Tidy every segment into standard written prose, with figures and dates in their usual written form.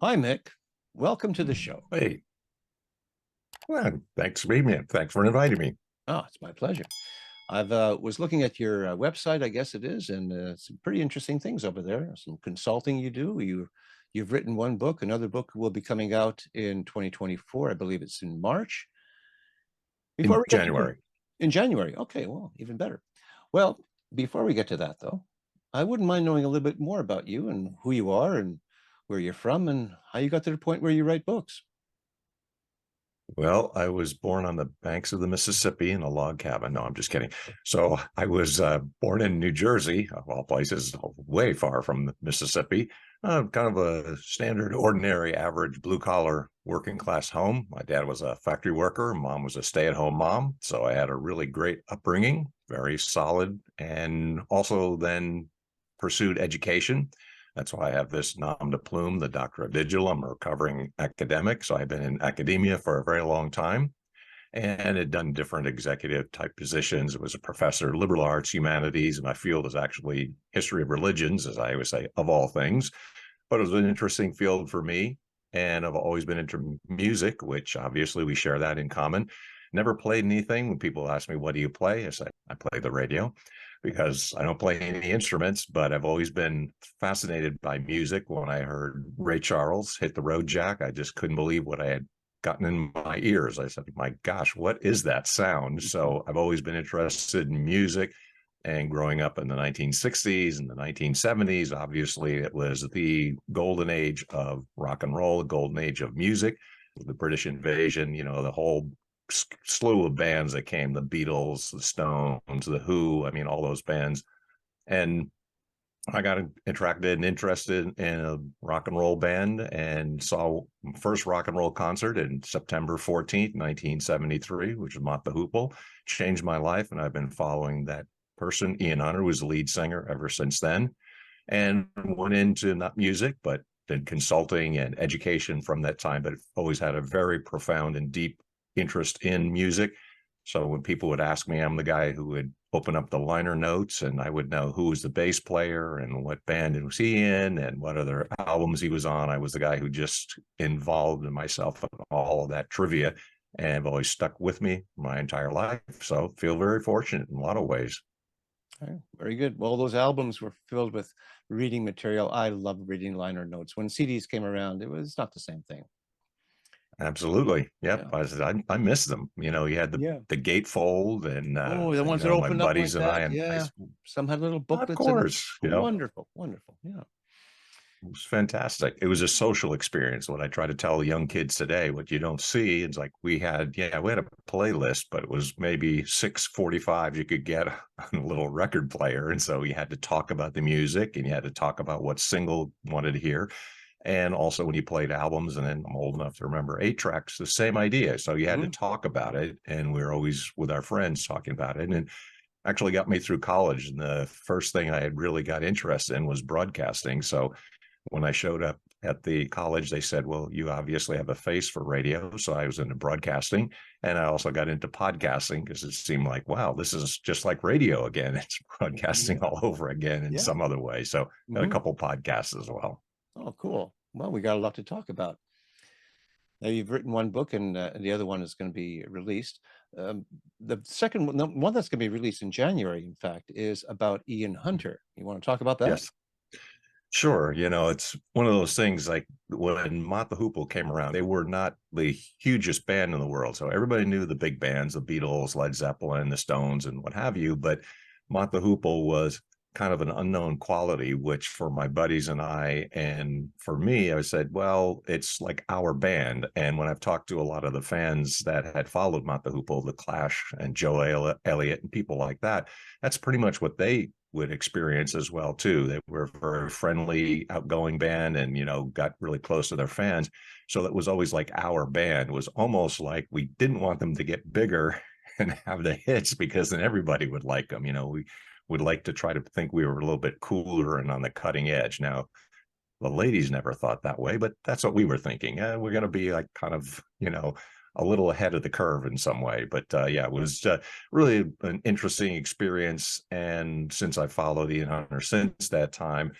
Hi, Mick. Welcome to the show. Hey, well, thanks for being here. Thanks for inviting me. Oh, it's my pleasure. I've was looking at your website, I guess it is, and some pretty interesting things over there. Some consulting you do. You've written one book. Another book will be coming out in 2024. I believe it's in March. Before In we get to the January. in January. Okay, well, even better. Well, before we get to that though, I wouldn't mind knowing a little bit more about you and who you are and where you're from and how you got to the point where you write books. Well, I was born on the banks of the Mississippi in a log cabin. No, I'm just kidding. So I was born in New Jersey, of all places, way far from the Mississippi. Kind of a standard, ordinary, average blue collar working class home. My dad was a factory worker. Mom was a stay-at-home mom. So I had a really great upbringing, very solid, and also then pursued education. That's why I have this nom de plume, the Doctor of Digital. I'm a recovering academic. So I've been in academia for a very long time and had done different executive type positions. I was a professor of liberal arts, humanities, and my field is actually history of religions, as I always say, of all things. But it was an interesting field for me. And I've always been into music, which obviously we share that in common. Never played anything. When people ask me, what do you play? I say, I play the radio because I don't play any instruments, but I've always been fascinated by music. When I heard Ray Charles hit the road jack, I just couldn't believe what I had gotten in my ears. I said, my gosh, what is that sound? So I've always been interested in music. And growing up in the 1960s and the 1970s, obviously it was the golden age of rock and roll, the golden age of music, the British invasion, the whole slew of bands that came, the Beatles, the Stones, the Who, I mean, all those bands. And I got attracted and interested in a rock and roll band and saw first rock and roll concert in September 14th, 1973, which was Mott the Hoople. Changed my life, and I've been following that person, Ian Hunter, who was the lead singer ever since then, and went into not music, but did consulting and education from that time, but always had a very profound and deep interest in music. So when people would ask me, I'm the guy who would open up the liner notes and I would know who was the bass player and what band was he in and what other albums he was on. I was the guy who just involved myself in all of that trivia and have always stuck with me my entire life. So feel very fortunate in a lot of ways. Okay, very good. Well, those albums were filled with reading material. I love reading liner notes. When CDs came around, it was not the same thing. Absolutely. Yep. Yeah. I miss them. You had Yeah. the gatefold and, Oh, the ones that my opened up like buddies and I, that. and Yeah. Some had little of booklets and course, wonderful, wonderful. Yeah. it was fantastic. It was a social experience. What I try to tell young kids today, what you don't see, it's like we had a playlist, but it was maybe 645 you could get on a little record player. And so you had to talk about the music and you had to talk about what single wanted to hear. And also when you played albums, and then I'm old enough to remember 8 tracks, the same idea. So you had to Mhm. talk about it. And we were always with our friends talking about it. And actually got me through college. And the first thing I had really got interested in was broadcasting. So when I showed up at the college, they said, well, you obviously have a face for radio. So I was into broadcasting. And I also got into podcasting because it seemed like, wow, this is just like radio again. It's broadcasting Yeah. all over again in Yeah. some other way. So got a Mhm. couple podcasts as well. Oh, cool. Well, we got a lot to talk about. Now, you've written one book, and the other one is going to be released. The second one, the one that's going to be released in January, in fact, is about Ian Hunter. You want to talk about that? Yes. Sure. It's one of those things like when Mott the Hoople came around, they were not the hugest band in the world. So everybody knew the big bands, the Beatles, Led Zeppelin, the Stones, and what have you. But Mott the Hoople was kind of an unknown quality, which for my buddies and I, and for me, I said, well, it's like our band. And when I've talked to a lot of the fans that had followed Mott the Hoople, the Clash and Joe Elliott and people like that, that's pretty much what they would experience as well too. They were a very friendly, outgoing band, and got really close to their fans. So that was always like our band. It was almost like we didn't want them to get bigger and have the hits because then everybody would like them. We would like to try to think we were a little bit cooler and on the cutting edge. Now, the ladies never thought that way, but that's what we were thinking. We're going to be like kind of, a little ahead of the curve in some way. But yeah, it was really an interesting experience. And since I followed Ian Hunter since that time,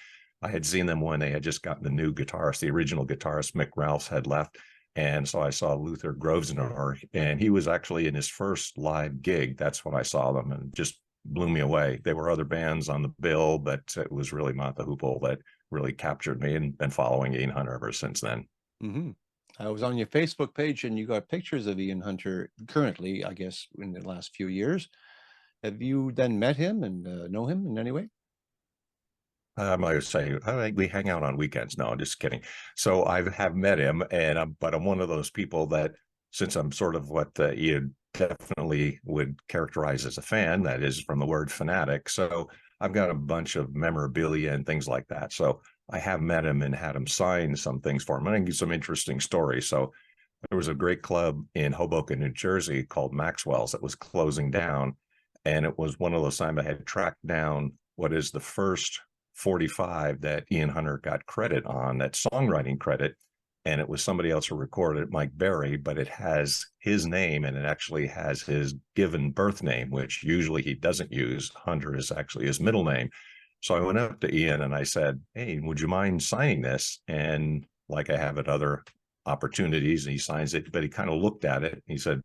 I had seen them when they had just gotten the new guitarist. The original guitarist, Mick Ralphs, had left. And so I saw Luther Grosvenor, and he was actually in his first live gig. That's when I saw them, and just blew me away. There were other bands on the bill, but it was really Mott the Hoople that really captured me, and been following Ian Hunter ever since then. Hmm. I was on your Facebook page and you got pictures of Ian Hunter currently, I guess, in the last few years. Have you then met him and know him in any way? I might say we hang out on weekends. No, I'm just kidding. So I have met him, and but I'm one of those people that, since I'm sort of what Ian definitely would characterize as a fan, that is from the word fanatic. So I've got a bunch of memorabilia and things like that. So I have met him and had him sign some things for him. I can give some interesting stories. So there was a great club in Hoboken, New Jersey called Maxwell's that was closing down. And it was one of those times I had tracked down what is the first 45 that Ian Hunter got credit on, that songwriting credit. And it was somebody else who recorded it, Mike Berry, but it has his name, and it actually has his given birth name, which usually he doesn't use. Hunter is actually his middle name. So I went up to Ian and I said, "Hey, would you mind signing this?" And like I have at other opportunities, and he signs it, but he kind of looked at it. He said,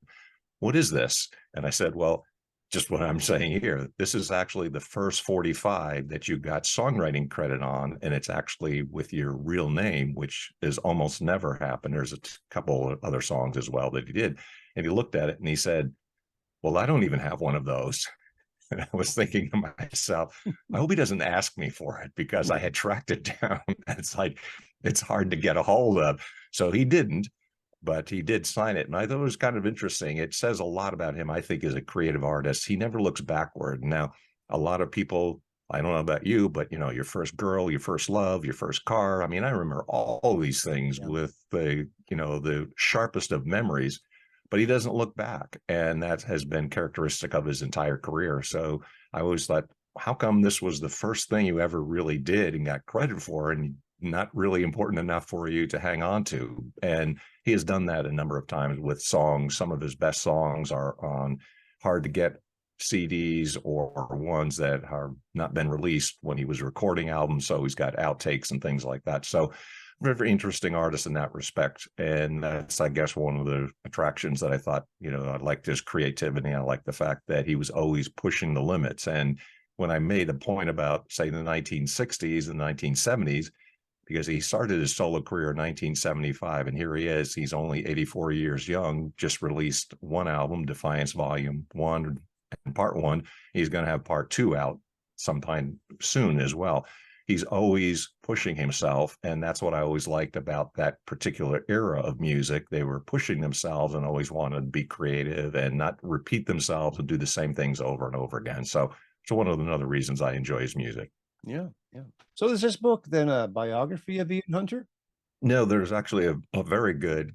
"What is this?" And I said, "Well, just what I'm saying here. This is actually the first 45 that you got songwriting credit on, and it's actually with your real name, which is almost never happened. There's a couple of other songs as well that he did." And he looked at it and he said, "Well, I don't even have one of those." And I was thinking to myself, I hope he doesn't ask me for it, because I had tracked it down. It's like, it's hard to get a hold of. So he didn't, but he did sign it. And I thought it was kind of interesting. It says a lot about him, I think, as a creative artist. He never looks backward. Now, a lot of people, I don't know about you, but your first girl, your first love, your first car. I mean, I remember all these things Yeah. with the sharpest of memories, but he doesn't look back. And that has been characteristic of his entire career. So I always thought, how come this was the first thing you ever really did and got credit for, and not really important enough for you to hang on to? And he has done that a number of times with songs. Some of his best songs are on hard to get CDs, or ones that have not been released when he was recording albums. So he's got outtakes and things like that. So very interesting artist in that respect. And that's, I guess, one of the attractions that I thought, I liked his creativity. I liked the fact that he was always pushing the limits. And when I made a point about, say, the 1960s and 1970s, because he started his solo career in 1975, and here he is. He's only 84 years young, just released one album, Defiance Volume 1 and Part 1. He's going to have Part 2 out sometime soon as well. He's always pushing himself, and that's what I always liked about that particular era of music. They were pushing themselves and always wanted to be creative and not repeat themselves and do the same things over and over again. So it's one of the other reasons I enjoy his music. Yeah, yeah. So is this book then a biography of Ian Hunter? No, there's actually a very good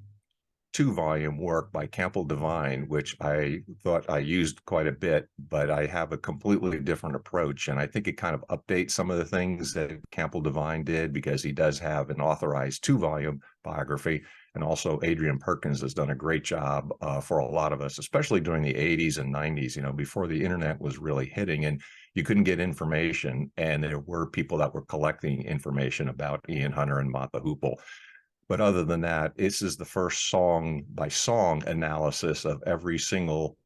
2-volume work by Campbell Devine, which I thought I used quite a bit, but I have a completely different approach. And I think it kind of updates some of the things that Campbell Devine did, because he does have an authorized 2-volume biography. And also Adrian Perkins has done a great job for a lot of us, especially during the 80s and 90s, before the internet was really hitting and you couldn't get information. And there were people that were collecting information about Ian Hunter and Mott the Hoople. But other than that, this is the first song by song analysis of every single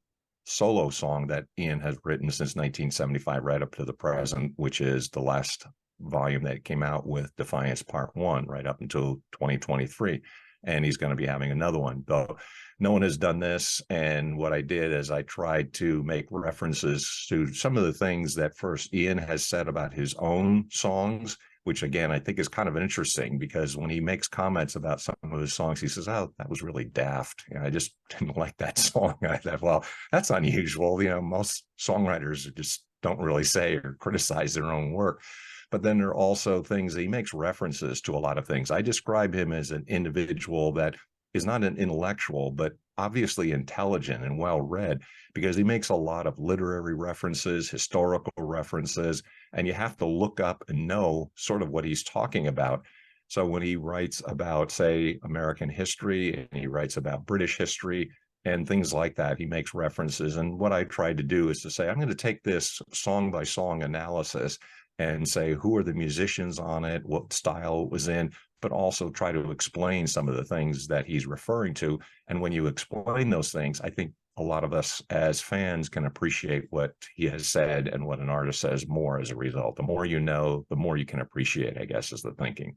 solo song that Ian has written since 1975 right up to the present, which is the last volume that came out with Defiance Part 1 right up until 2023. And he's going to be having another one, though no one has done this. And what I did is I tried to make references to some of the things that first Ian has said about his own songs, which again, I think is kind of interesting, because when he makes comments about some of his songs, he says, "Oh, that was really daft. I just didn't like that song." I thought, well, that's unusual. Most songwriters just don't really say or criticize their own work. But then there are also things that he makes references to a lot of things. I describe him as an individual that is not an intellectual, but obviously intelligent and well-read, because he makes a lot of literary references, historical references, and you have to look up and know sort of what he's talking about. So when he writes about, say, American history, and he writes about British history and things like that, he makes references. And what I tried to do is to say, I'm going to take this song by song analysis and say who are the musicians on it, what style it was in, but also try to explain some of the things that he's referring to. And when you explain those things, I think a lot of us as fans can appreciate what he has said and what an artist says more as a result. The more you know, the more you can appreciate, I guess, is the thinking.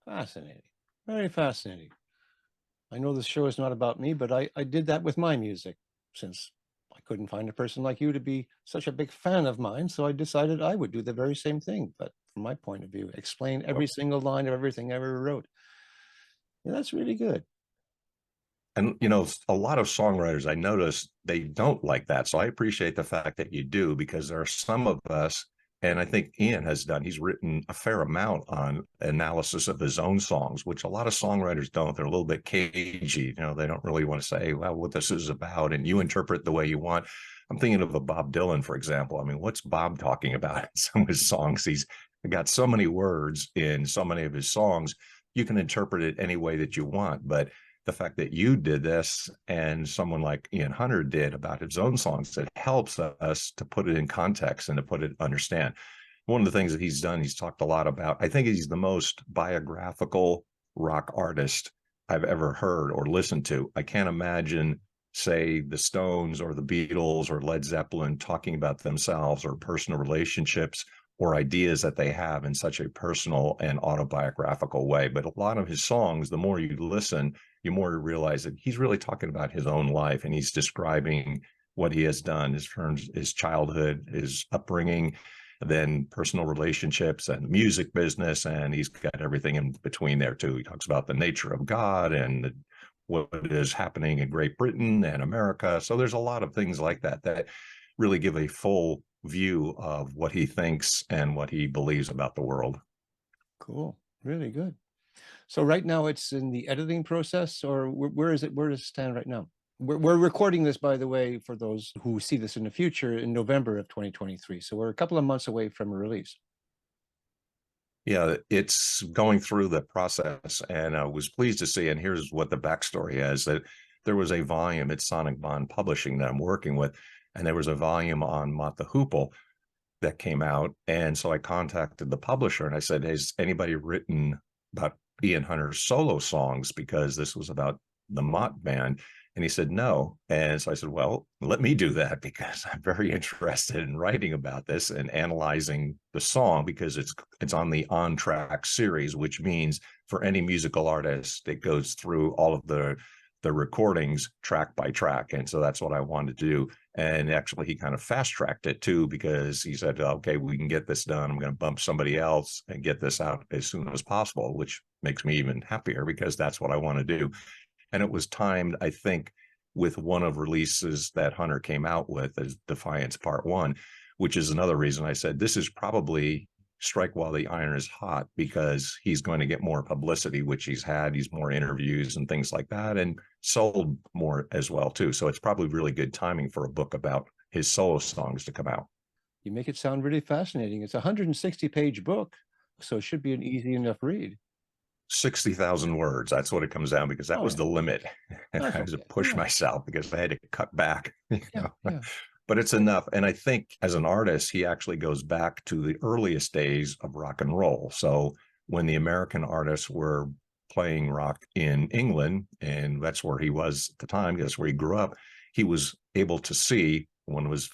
Fascinating. Very fascinating. I know this show is not about me, but I did that with my music since I couldn't find a person like you to be such a big fan of mine. So I decided I would do the very same thing, but from my point of view, explain every single line of everything I ever wrote. Yeah, that's really good. And, a lot of songwriters I notice they don't like that. So I appreciate the fact that you do, because there are some of us, and I think Ian has done, he's written a fair amount on analysis of his own songs, which a lot of songwriters don't. They're a little bit cagey. They don't really want to say, well, what this is about, and you interpret the way you want. I'm thinking of a Bob Dylan, for example. I mean, what's Bob talking about in some of his songs? He's got so many words in so many of his songs. You can interpret it any way that you want, but the fact that you did this and someone like Ian Hunter did about his own songs, it helps us to put it in context and to put it understand. One of the things that he's done, he's talked a lot about, I think he's the most biographical rock artist I've ever heard or listened to. I can't imagine, say, the Stones or the Beatles or Led Zeppelin talking about themselves or personal relationships or ideas that they have in such a personal and autobiographical way. But a lot of his songs, the more you listen, you more realize that he's really talking about his own life, and he's describing what he has done, his childhood, his upbringing, then personal relationships and the music business, and he's got everything in between there too. He talks about the nature of God and what is happening in Great Britain and America. So there's a lot of things like that that really give a full view of what he thinks and what he believes about the world. Cool. Really good. So right now it's in the editing process, or where is it? Where does it stand right now? We're recording this, by the way, for those who see this in the future, in November of 2023. So we're a couple of months away from a release. Yeah, it's going through the process, and I was pleased to see, and here's what the backstory is, that there was a volume at Sonic Bond Publishing that I'm working with, and there was a volume on Mott the Hoople that came out. And so I contacted the publisher and I said, has anybody written about Ian Hunter's solo songs? Because this was about the Mott band. And he said, no. And so I said, well, let me do that, because I'm very interested in writing about this and analyzing the song, because it's on the On Track series, which means for any musical artist, it goes through all of the recordings track by track. And so that's what I wanted to do. And actually, he kind of fast tracked it too, because he said, okay, we can get this done. I'm going to bump somebody else and get this out as soon as possible, which makes me even happier, because that's what I want to do. And it was timed, I think, with one of releases that Hunter came out with, as Defiance Part 1, which is another reason I said this is probably strike while the iron is hot, because he's going to get more publicity, which he's had. He's more interviews and things like that, and sold more as well too. So it's probably really good timing for a book about his solo songs to come out. You make it sound really fascinating. It's a 160-page book, so it should be an easy enough read. 60,000 words. That's what it comes down, because that was the limit. And I had to push myself, because I had to cut back. But it's enough. And I think as an artist, he actually goes back to the earliest days of rock and roll. So when the American artists were playing rock in England, and that's where he was at the time, that's where he grew up, he was able to see one of his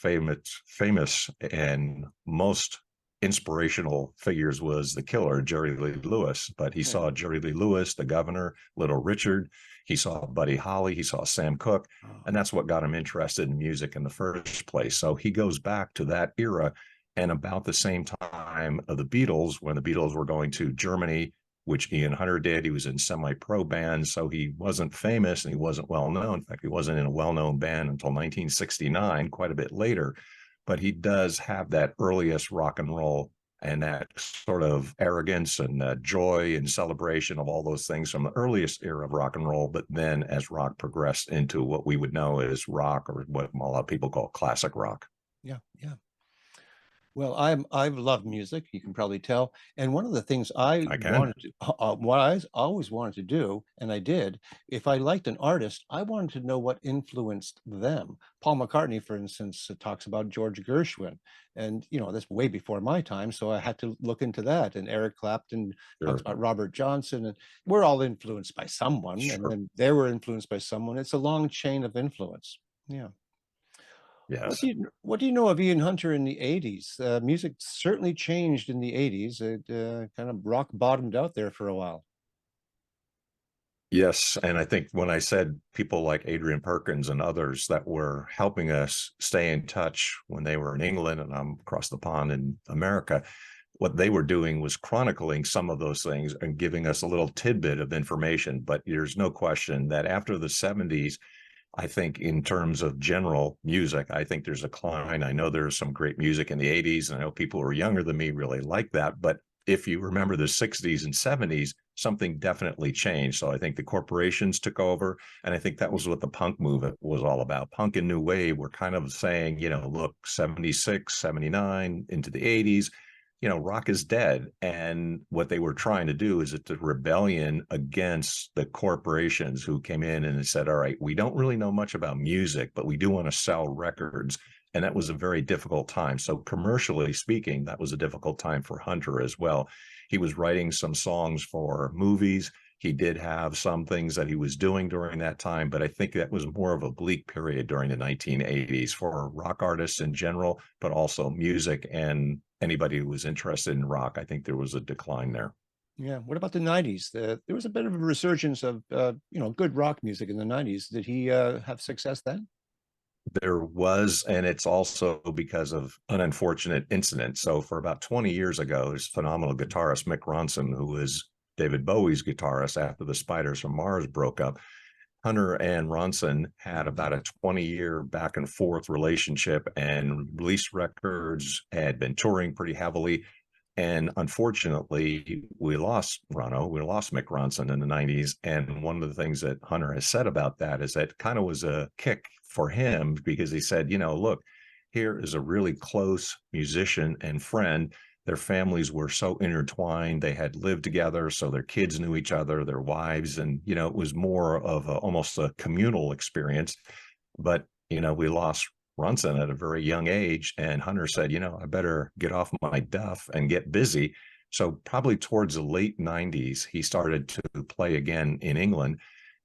famous and most inspirational figures was the Killer, Jerry Lee Lewis. But he saw Jerry Lee Lewis, the Governor, Little Richard. He saw Buddy Holly. He saw Sam Cooke. And that's what got him interested in music in the first place. So he goes back to that era, and about the same time of the Beatles, when the Beatles were going to Germany, which Ian Hunter did. He was in semi-pro bands, so he wasn't famous and he wasn't well-known. In fact, he wasn't in a well-known band until 1969, quite a bit later. But he does have that earliest rock and roll and that sort of arrogance and joy and celebration of all those things from the earliest era of rock and roll. But then as rock progressed into what we would know as rock, or what a lot of people call classic rock. Yeah, yeah. Well, I've loved music, you can probably tell, and one of the things I I can. wanted to what I always wanted to do, and I did, if I liked an artist, I wanted to know what influenced them. Paul McCartney, for instance, talks about George Gershwin, and, you know, that's way before my time, so I had to look into that, and Eric Clapton talks Sure. about Robert Johnson, and we're all influenced by someone, and Sure. then they were influenced by someone. It's a long chain of influence. Yeah. Yes. What do you know of Ian Hunter in the 80s? Music certainly changed in the 80s. It kind of rock bottomed out there for a while. Yes, and I think when I said people like Adrian Perkins and others that were helping us stay in touch when they were in England and I'm across the pond in America, what they were doing was chronicling some of those things and giving us a little tidbit of information. But there's no question that after the 70s, I think in terms of general music, I think there's a decline. I know there's some great music in the 80s, and I know people who are younger than me really like that. But if you remember the 60s and 70s, something definitely changed. So I think the corporations took over. And I think that was what the punk movement was all about. Punk and New Wave were kind of saying, you know, look, 76, 79 into the 80s, you know, rock is dead. And what they were trying to do is it's a rebellion against the corporations who came in and said, all right, we don't really know much about music, but we do want to sell records. And that was a very difficult time. So, commercially speaking, that was a difficult time for Hunter as well. He was writing some songs for movies. He did have some things that he was doing during that time, but I think that was more of a bleak period during the 1980s for rock artists in general, but also music and anybody who was interested in rock. I think there was a decline there. Yeah. What about the 90s? There was a bit of a resurgence of, you know, good rock music in the 90s. Did he have success then? There was, and it's also because of an unfortunate incident. So, for about 20 years ago, this phenomenal guitarist, Mick Ronson, who was David Bowie's guitarist after the Spiders from Mars broke up, Hunter and Ronson had about a 20-year back and forth relationship and released records, had been touring pretty heavily. And unfortunately, we lost Ronno, we lost Mick Ronson in the 90s. And one of the things that Hunter has said about that is that kind of was a kick for him because he said, you know, look, here is a really close musician and friend. Their families were so intertwined. They had lived together, so their kids knew each other, their wives, and, you know, it was more of almost a communal experience. But, you know, we lost Ronson at a very young age. And Hunter said, you know, I better get off my duff and get busy. So, probably towards the late 90s, he started to play again in England.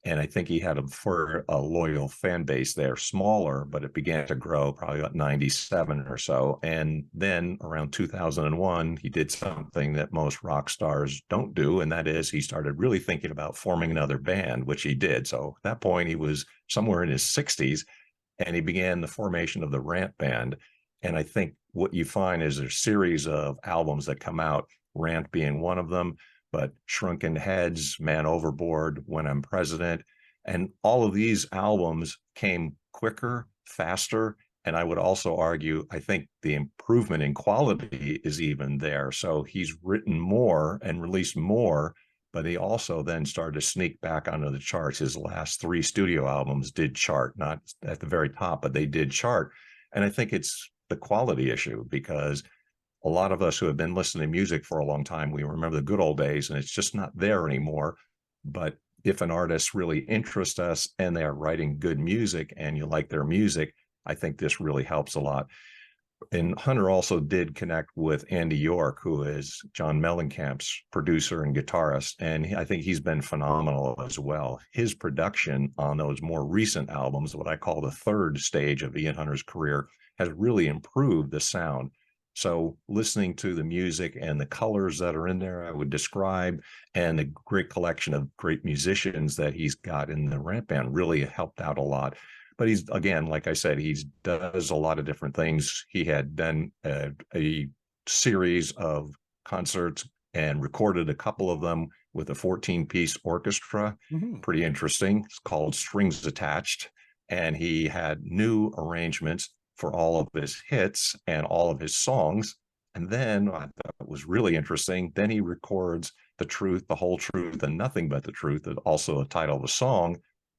And I think he had a loyal fan base there, smaller, but it began to grow probably about 97 or so. And then around 2001, he did something that most rock stars don't do. And that is he started really thinking about forming another band, which he did. So at that point, he was somewhere in his 60s and he began the formation of the Rant Band. And I think what you find is there's a series of albums that come out, Rant being one of them, but Shrunken Heads, Man Overboard, When I'm President. And all of these albums came quicker, faster. And I would also argue, I think the improvement in quality is even there. So he's written more and released more, but he also then started to sneak back onto the charts. His last three studio albums did chart, not at the very top, but they did chart. And I think it's the quality issue because a lot of us who have been listening to music for a long time, we remember the good old days and it's just not there anymore. But if an artist really interests us and they are writing good music and you like their music, I think this really helps a lot. And Hunter also did connect with Andy York, who is John Mellencamp's producer and guitarist. And I think he's been phenomenal as well. His production on those more recent albums, what I call the third stage of Ian Hunter's career, has really improved the sound. So listening to the music and the colors that are in there, I would describe, and the great collection of great musicians that he's got in the Rant Band really helped out a lot. But he's, again, like I said, he does a lot of different things. He had done a series of concerts and recorded a couple of them with a 14-piece orchestra. Hmm. Pretty interesting. It's called Strings Attached. And he had new arrangements for all of his hits and all of his songs. And then I thought it was really interesting. Then he records The Truth, the Whole Truth, and Nothing But the Truth, also a title of a song,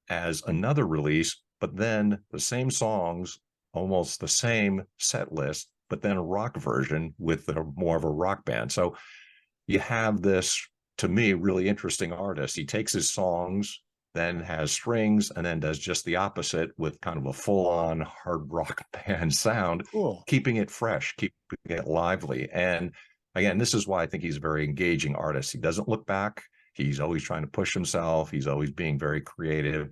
as another release, but then the same songs, almost the same set list, but then a rock version with more of a rock band. So you have this, to me, really interesting artist. He takes his songs, then has strings, and then does just the opposite with kind of a full-on hard rock band sound, Cool. keeping it fresh, keeping it lively. And again, this is why I think he's a very engaging artist. He doesn't look back. He's always trying to push himself. He's always being very creative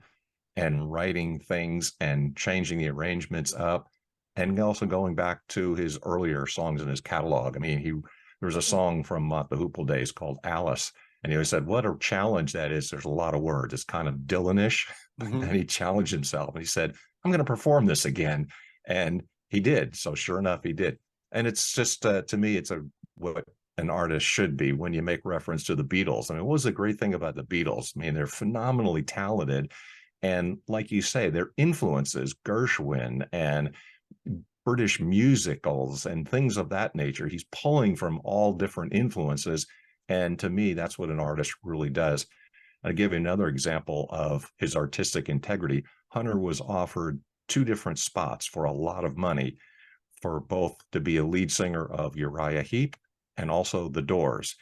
and writing things and changing the arrangements up, and also going back to his earlier songs in his catalog. I mean, there was a song from the Hoople days called Alice, and he always said, what a challenge that is. There's a lot of words. It's kind of Dylanish. Mm-hmm. And he challenged himself, and he said, I'm going to perform this again. And he did. So sure enough, he did. And it's just, to me, it's what an artist should be when you make reference to the Beatles. I mean, what was the great thing about the Beatles? I mean, they're phenomenally talented. And like you say, their influences, Gershwin and British musicals and things of that nature. He's pulling from all different influences. And to me, that's what an artist really does. I'll give you another example of his artistic integrity. Hunter was offered 2 different spots for a lot of money for both to be a lead singer of Uriah Heep and also The Doors.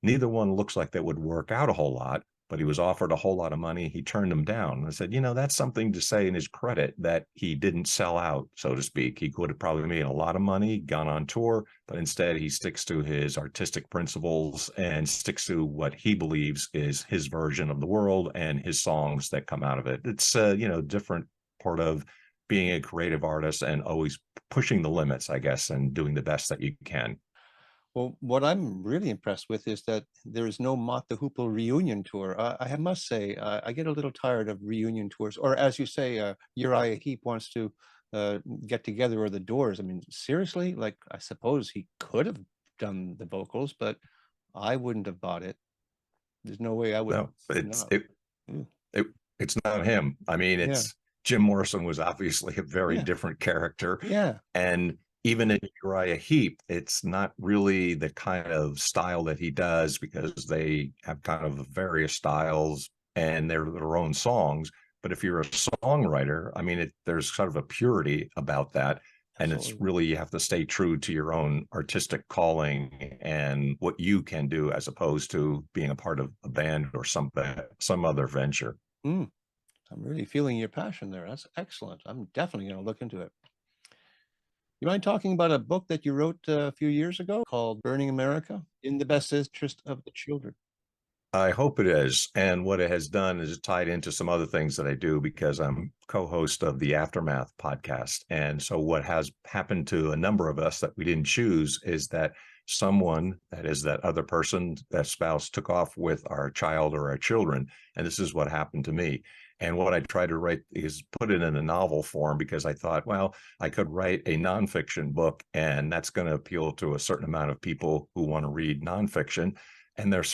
Neither one looks like that would work out a whole lot, but he was offered a whole lot of money. He turned them down. I said, that's something to say in his credit, that he didn't sell out, so to speak. He could have probably made a lot of money, gone on tour, but instead he sticks to his artistic principles and sticks to what he believes is his version of the world and his songs that come out of it. It's different part of being a creative artist and always pushing the limits, I guess, and doing the best that you can. Well, what I'm really impressed with is that there is no Mott the Hoople reunion tour. I must say, I get a little tired of reunion tours, or as you say, Uriah Heep wants to get together, or the Doors. I mean, seriously, like, I suppose he could have done the vocals, but I wouldn't have bought it. There's no way I would. No, No. it's not him. I mean, Yeah, it's Jim Morrison was obviously a very yeah, different character. yeah. And even in Uriah Heep, it's not really the kind of style that he does, because they have kind of various styles and they're their own songs. But if you're a songwriter, I mean, there's sort of a purity about that. And it's Absolutely. really, you have to stay true to your own artistic calling and what you can do, as opposed to being a part of a band or some other venture. Mm, I'm really feeling your passion there. That's excellent. I'm definitely going to look into it. You mind talking about a book that you wrote a few years ago called Burning America in the Best Interest of the Children? I hope it is. And what it has done is tied into some other things that I do, because I'm co-host of the Aftermath podcast. And so what has happened to a number of us that we didn't choose is that someone, that is that other person, that spouse, took off with our child or our children. And this is what happened to me. And what I tried to write is put it in a novel form, because I thought, well, I could write a nonfiction book, and that's going to appeal to a certain amount of people who want to read nonfiction. And there's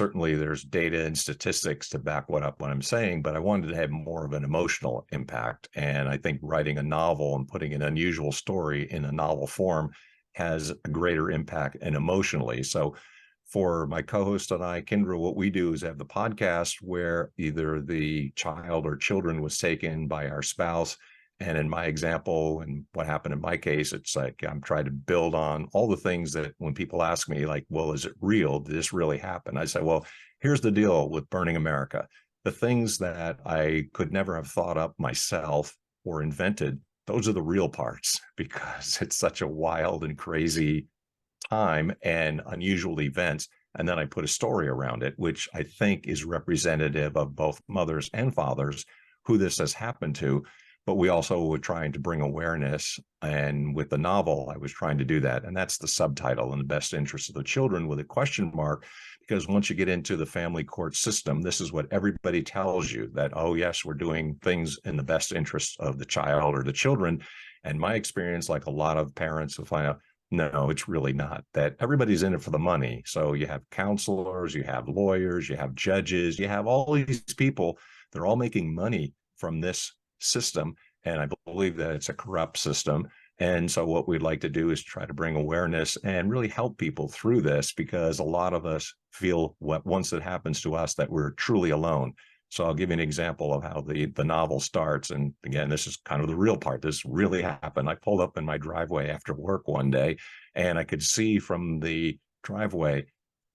data and statistics to back what I'm saying, but I wanted to have more of an emotional impact. And I think writing a novel and putting an unusual story in a novel form has a greater impact and emotionally. So for my co-host and I, Kendra, what we do is have the podcast where either the child or children was taken by our spouse. And in my example, and what happened in my case, it's like I'm trying to build on all the things that when people ask me, like, well, is it real? Did this really happen? I say, well, here's the deal with Burning America. The things that I could never have thought up myself or invented, those are the real parts, because it's such a wild and crazy time and unusual events. And then I put a story around it, which I think is representative of both mothers and fathers who this has happened to. But we also were trying to bring awareness. And with the novel, I was trying to do that. And that's the subtitle, In the Best Interest of the Children, with a question mark, because once you get into the family court system, this is what everybody tells you, that, oh, yes, we're doing things in the best interest of the child or the children. And my experience, like a lot of parents, will find out, no, it's really not. That everybody's in it for the money. So you have counselors, you have lawyers, you have judges, you have all these people. They're all making money from this system. And I believe that it's a corrupt system. And so what we'd like to do is try to bring awareness and really help people through this, because a lot of us feel once it happens to us that we're truly alone. So I'll give you an example of how the novel starts. And again, this is kind of the real part. This really happened. I pulled up in my driveway after work one day, and I could see from the driveway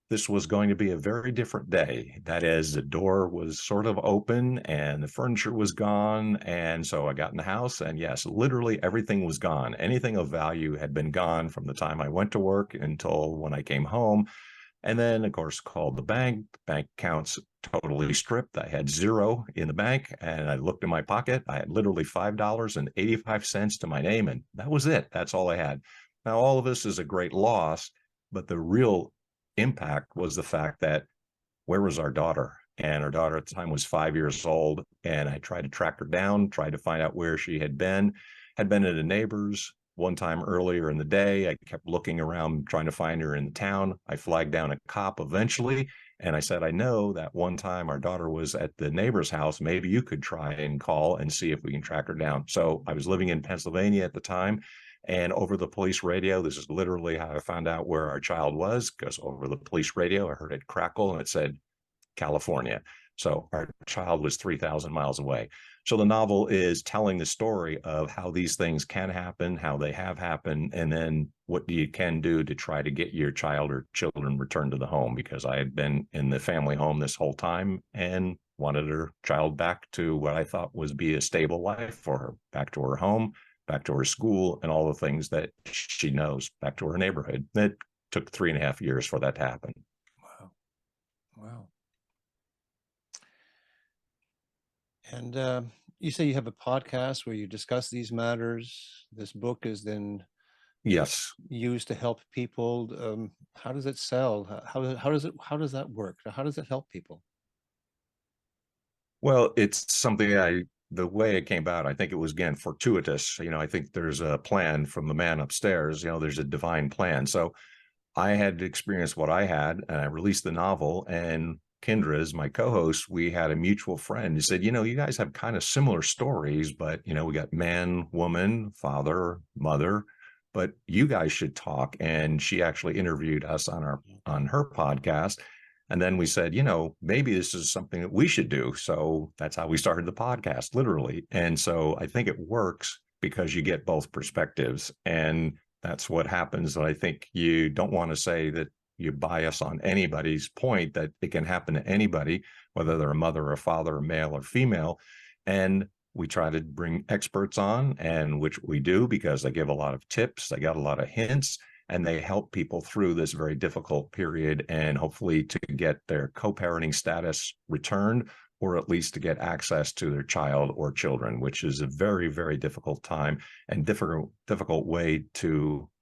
this was going to be a very different day. That is, the door was sort of open and the furniture was gone. And so I got in the house, and yes, literally everything was gone. Anything of value had been gone from the time I went to work until when I came home. And then, of course, called the bank. Bank accounts totally stripped. I had zero in the bank, and I looked in my pocket. I had literally $5.85 to my name, and that was it. That's all I had. Now, all of this is a great loss, but the real impact was the fact that where was our daughter? And our daughter at the time was 5 years old. And I tried to track her down, tried to find out where she had been at a neighbor's one time earlier in the day. I kept looking around, trying to find her in the town. I flagged down a cop eventually. And I said, I know that one time our daughter was at the neighbor's house. Maybe you could try and call and see if we can track her down. So I was living in Pennsylvania at the time. And over the police radio, this is literally how I found out where our child was, because over the police radio, I heard it crackle and it said California. So our child was 3,000 miles away. So the novel is telling the story of how these things can happen, how they have happened, and then what you can do to try to get your child or children returned to the home, because I had been in the family home this whole time and wanted her child back to what I thought was be a stable life for her, back to her home, back to her school, and all the things that she knows, back to her neighborhood. It took 3.5 years for that to happen. Wow. Wow. And you say you have a podcast where you discuss these matters. This book is then Yes. used to help people. How does it sell? How does that work? How does it help people? Well, it's something the way it came about, I think it was, again, fortuitous. I think there's a plan from the man upstairs. There's a divine plan. So I had to experience what I had, and I released the novel. And Kendra, as my co-host, we had a mutual friend who said, you guys have kind of similar stories, but, we got man, woman, father, mother, but you guys should talk. And she actually interviewed us on her podcast. And then we said, maybe this is something that we should do. So that's how we started the podcast, literally. And so I think it works because you get both perspectives. And that's what happens. And I think you don't want to say that you bias on anybody's point, that it can happen to anybody, whether they're a mother or a father, or male or female. And we try to bring experts on, and which we do, because they give a lot of tips, they got a lot of hints, and they help people through this very difficult period, and hopefully to get their co-parenting status returned, or at least to get access to their child or children, which is a very, very difficult time and difficult way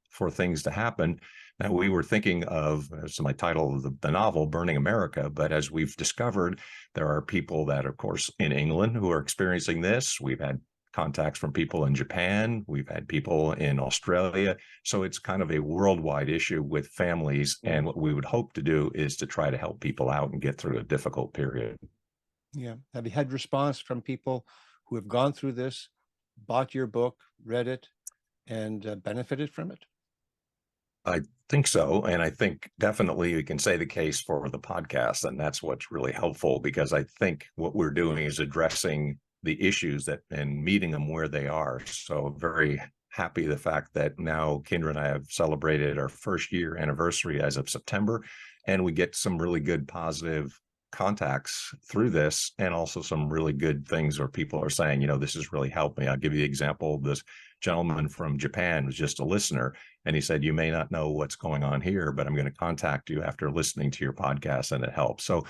for things to happen. Now, we were thinking of, as my title of the novel, Burning America, but as we've discovered, there are people that, of course, in England who are experiencing this. We've had contacts from people in Japan. We've had people in Australia. So it's kind of a worldwide issue with families. And what we would hope to do is to try to help people out and get through a difficult period. Yeah. Have you had response from people who have gone through this, bought your book, read it, and benefited from it? I think so. And I think definitely we can say the case for the podcast. And that's what's really helpful, because I think what we're doing is addressing the issues that and meeting them where they are. So very happy the fact that now Kendra and I have celebrated our first year anniversary as of September, and we get some really good positive contacts through this, and also some really good things where people are saying, this has really helped me. I'll give you the example. This gentleman from Japan was just a listener, and he said, you may not know what's going on here, but I'm going to contact you after listening to your podcast, and it helps. So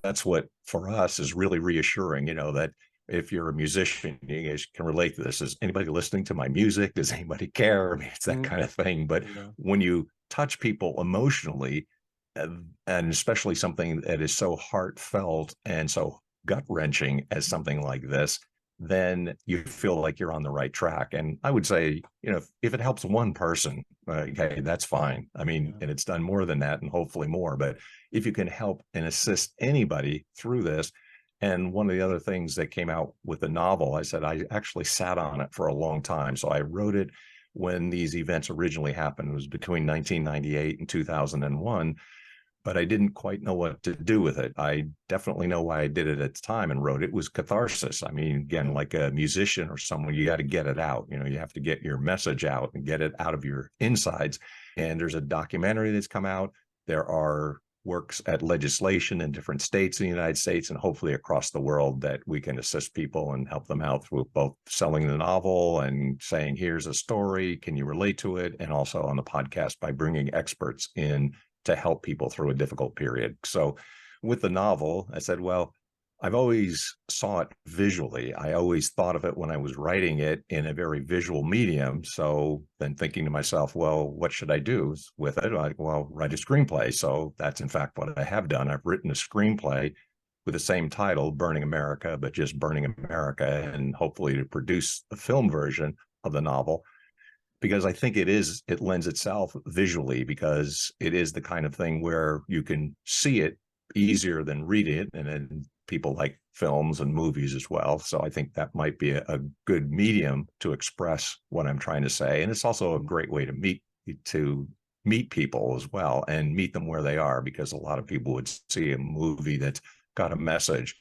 that's what for us is really reassuring, that if you're a musician, you guys can relate to this. Is anybody listening to my music? Does anybody care? I mean, it's that kind of thing. But when you touch people emotionally, and especially something that is so heartfelt and so gut-wrenching as something like this, then you feel like you're on the right track. And I would say, if it helps one person, okay, that's fine. I mean, and it's done more than that, and hopefully more. But if you can help and assist anybody through this. And one of the other things that came out with the novel, I said, I actually sat on it for a long time. So I wrote it when these events originally happened. It was between 1998 and 2001. but I didn't quite know what to do with it. I definitely know why I did it at the time and wrote it. It was catharsis. I mean, again, like a musician or someone, you got to get it out. You know, you have to get your message out and get it out of your insides. And there's a documentary that's come out. There are works at legislation in different states in the United States and hopefully across the world that we can assist people and help them out through both selling the novel and saying, here's a story, can you relate to it? And also on the podcast by bringing experts in to help people through a difficult period. So with the novel, I said, well, I've always saw it visually. I always thought of it when I was writing it in a very visual medium. So then thinking to myself, well, what should I do with it? Well, write a screenplay. So that's in fact what I have done. I've written a screenplay with the same title, Burning America, but just Burning America, and hopefully to produce a film version of the novel, because I think it lends itself visually, because it is the kind of thing where you can see it easier than read it. And then people like films and movies as well. So I think that might be a good medium to express what I'm trying to say. And it's also a great way to meet people as well and meet them where they are, because a lot of people would see a movie that's got a message.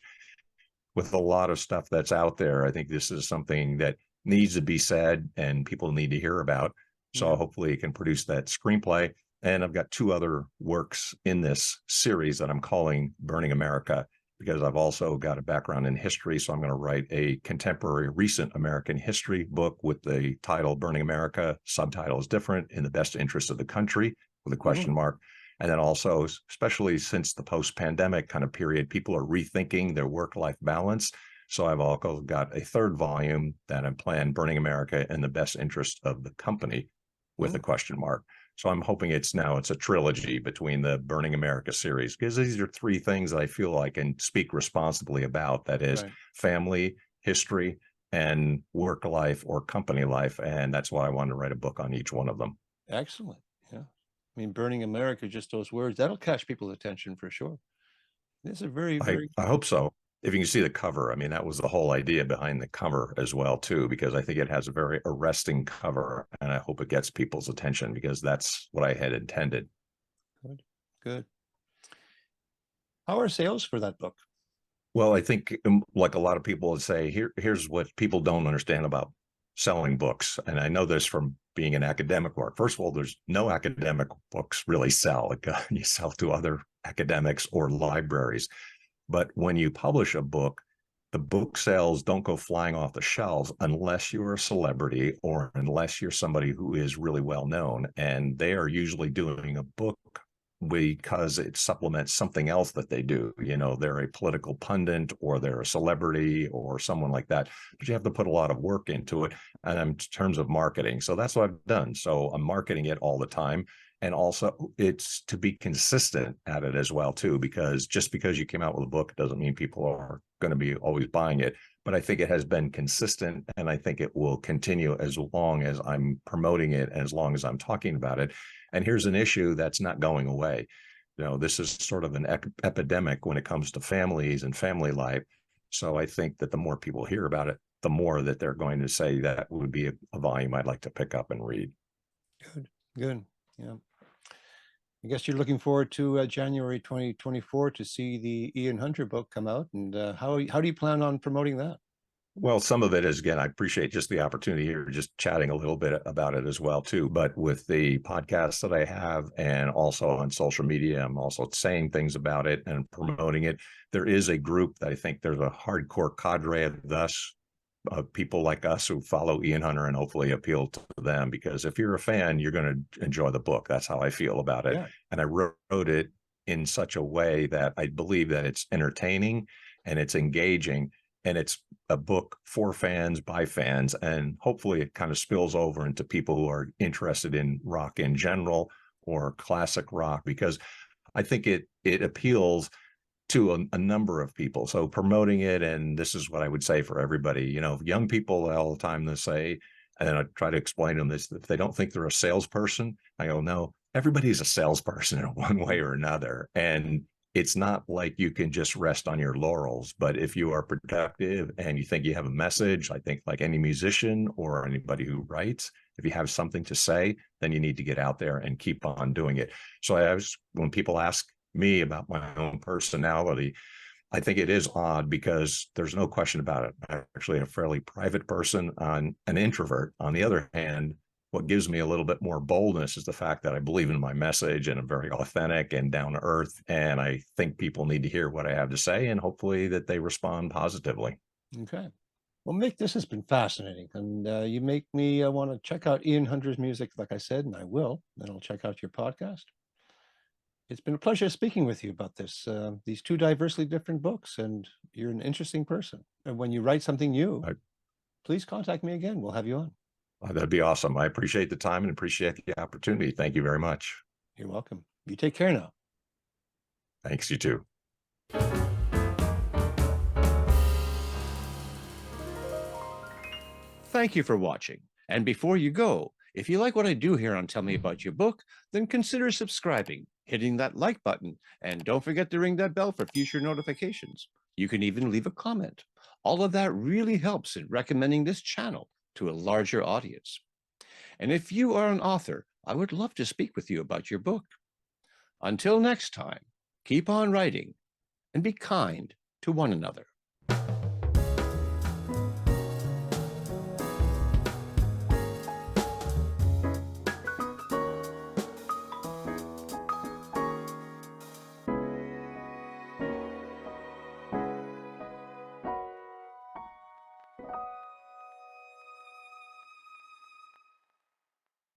With a lot of stuff that's out there, I think this is something that needs to be said and people need to hear about. So Yeah. hopefully it can produce that screenplay. And I've got two other works in this series that I'm calling Burning America, because I've also got a background in history. So I'm going to write a contemporary recent American history book with the title Burning America. Subtitle is different, In the Best Interest of the Country, with a question mark. And then also, especially since the post-pandemic kind of period, people are rethinking their work-life balance. So I've also got a third volume that I'm planning, Burning America in the Best Interest of the Company, with a question mark. So I'm hoping it's a trilogy between the Burning America series, because these are three things that I feel I can speak responsibly about. That is family, history, and work life or company life. And that's why I wanted to write a book on each one of them. Excellent. Yeah. I mean, Burning America, just those words, that'll catch people's attention for sure. It's a very, very I hope so. If you can see the cover, I mean, that was the whole idea behind the cover as well, too, because I think it has a very arresting cover, and I hope it gets people's attention, because that's what I had intended. good. Good. How are sales for that book? Well, I think like a lot of people would say, here's what people don't understand about selling books. And I know this from being an academic work. First of all, there's no academic books really sell. Like, you sell to other academics or libraries. But when you publish a book, the book sales don't go flying off the shelves unless you're a celebrity or unless you're somebody who is really well known. And they are usually doing a book because it supplements something else that they do. You know, they're a political pundit or they're a celebrity or someone like that, but you have to put a lot of work into it and in terms of marketing. So that's what I've done. So I'm marketing it all the time. And also it's to be consistent at it as well, too, because just because you came out with a book doesn't mean people are going to be always buying it. But I think it has been consistent, and I think it will continue as long as I'm promoting it, as long as I'm talking about it. And here's an issue that's not going away. You know, this is sort of an epidemic when it comes to families and family life. So I think that the more people hear about it, the more that they're going to say that would be a volume I'd like to pick up and read. Good, good. Yeah. I guess you're looking forward to January 2024 to see the Ian Hunter book come out. And how do you plan on promoting that? Well, some of it is, again, I appreciate just the opportunity here, just chatting a little bit about it as well, too. But with the podcast that I have and also on social media, I'm also saying things about it and promoting it. There is a group that I think there's a hardcore cadre of us, people like us who follow Ian Hunter, and hopefully appeal to them, because if you're a fan, you're going to enjoy the book. That's how I feel about it. Yeah. And I wrote it in such a way that I believe that it's entertaining and it's engaging, and it's a book for fans by fans. And hopefully it kind of spills over into people who are interested in rock in general or classic rock, because I think it appeals to a number of people. So promoting it, and this is what I would say for everybody, you know, young people all the time, they say, and I try to explain to them this, if they don't think they're a salesperson, I go, no, everybody's a salesperson in one way or another. And it's not like you can just rest on your laurels, but if you are productive and you think you have a message, I think like any musician or anybody who writes, if you have something to say, then you need to get out there and keep on doing it. So when people ask me about my own personality, I think it is odd because there's no question about it. I'm actually a fairly private person, an introvert. On the other hand, what gives me a little bit more boldness is the fact that I believe in my message and I'm very authentic and down to earth. And I think people need to hear what I have to say and hopefully that they respond positively. Okay. Well, Mick, this has been fascinating, and you make me want to check out Ian Hunter's music, like I said, and I will. Then I'll check out your podcast. It's been a pleasure speaking with you about this, these two diversely different books, and you're an interesting person. And when you write something new, I, please contact me again. We'll have you on. that'd be awesome. I appreciate the time and appreciate the opportunity. Thank you very much. You're welcome. You take care now. Thanks, you too. Thank you for watching. And before you go, if you like what I do here on Tell Me About Your Book, then consider subscribing, hitting that like button, and don't forget to ring that bell for future notifications. You can even leave a comment. All of that really helps in recommending this channel to a larger audience. And if you are an author, I would love to speak with you about your book. Until next time, keep on writing and be kind to one another.